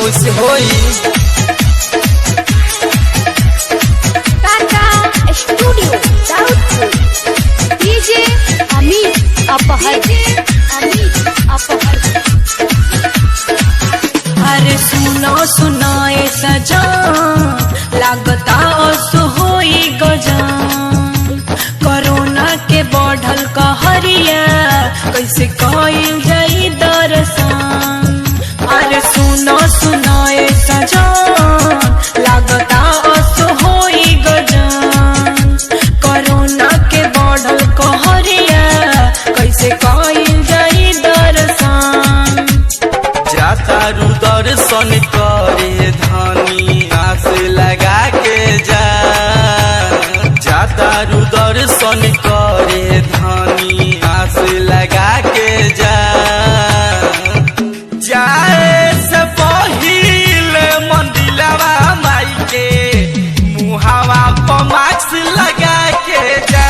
उसे होई। टाटा स्टूडियो दाऊदपुर डीजे अमित अपहर। अरे सुनो सुनो ए सजान लागता ओसो होई गजान। कोरोना के बढ़ल कहरिया कैसे कइल जाई दर्शन। अरे सुनो सुनो ए सजान लागता ओसो होई गजान। कोरोना के बढ़ल कहरिया कैसे कइल जाई दर्शन। जाता रू दर्शन करे धानी आस लगा के जा। जाता रू दर्शन करे धानी आस लगा के जा। जाए से पहिले मंदिलवा माई के मुहावा पर मास्क लगा के जा।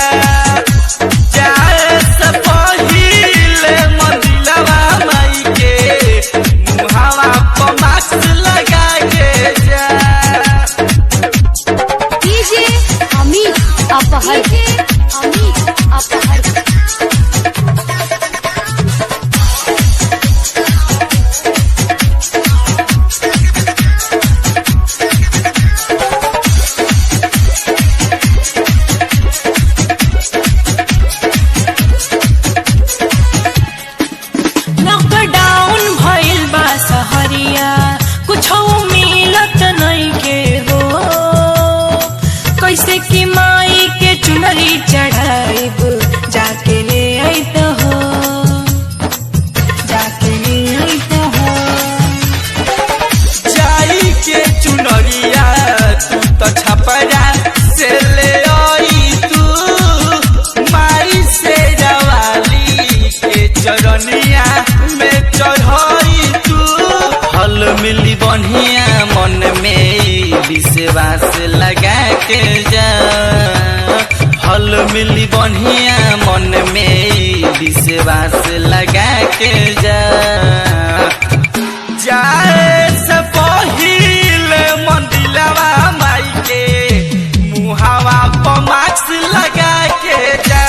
जाए से पहिले मंदिलवा माई के मुहावा पर मास्क लगा के जा। डीजे अमित अपहर। लॉकडाउन भइल बा सहरिया कुछो मिलत नहीं के हो। कैसे की माई के चुनरी चढ़ाइब जाके ले आइत हो। जाके ले आइत हो। जाई के चुनरिया तू तो छपरा से ले आई तू। माई से जवाली के चरनिया में चढ़ाई तू। फल मिली बढ़िया मन में विश्वास लगा के जा। फल मिली बढ़िया मन में विश्वास लगा के जा। जाए से पहिले मंदिलवा माई के मुहावा पर मास्क लगा के जा।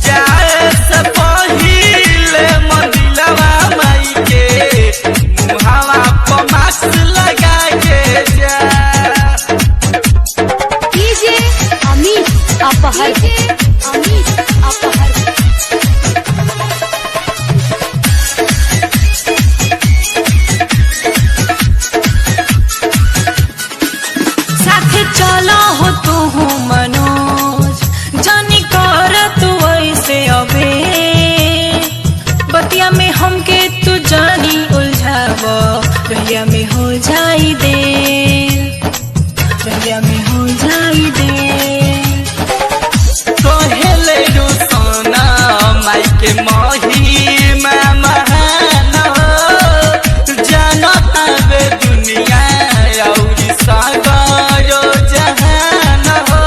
जाए से पहिले मंदिलवा माई के मुहावा पर मास्क लगा के जा। डीजे अमित अपहर। साथे चलो हो तू मनोज जानी कर तू ऐसे अबे। बतिया में हमके तू जानी उलझाव रहिया में हो जाई दे। रहिया में हो जाई दे। कहेले रोसना माई के महिमा महान हो। जानता बे दुनिया औरी सागरो जहान हो।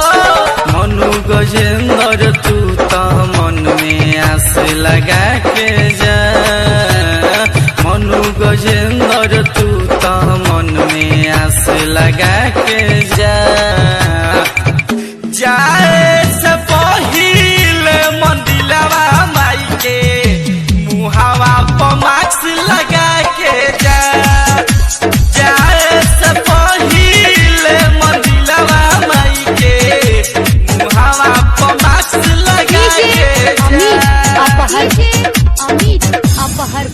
मनु गजेंद्र तू तो मन में आस लगा के जा। मनु गजेंद्र तू तो मन में आस लगा के जा। जाए से पहिले मंदिलवा माई के मुहावा पर मास्क लगा के जा। जाए से पहिले मंदिलवा माई के मुहावा पर मास्क लगा डीजे के अमित जा। अपहर।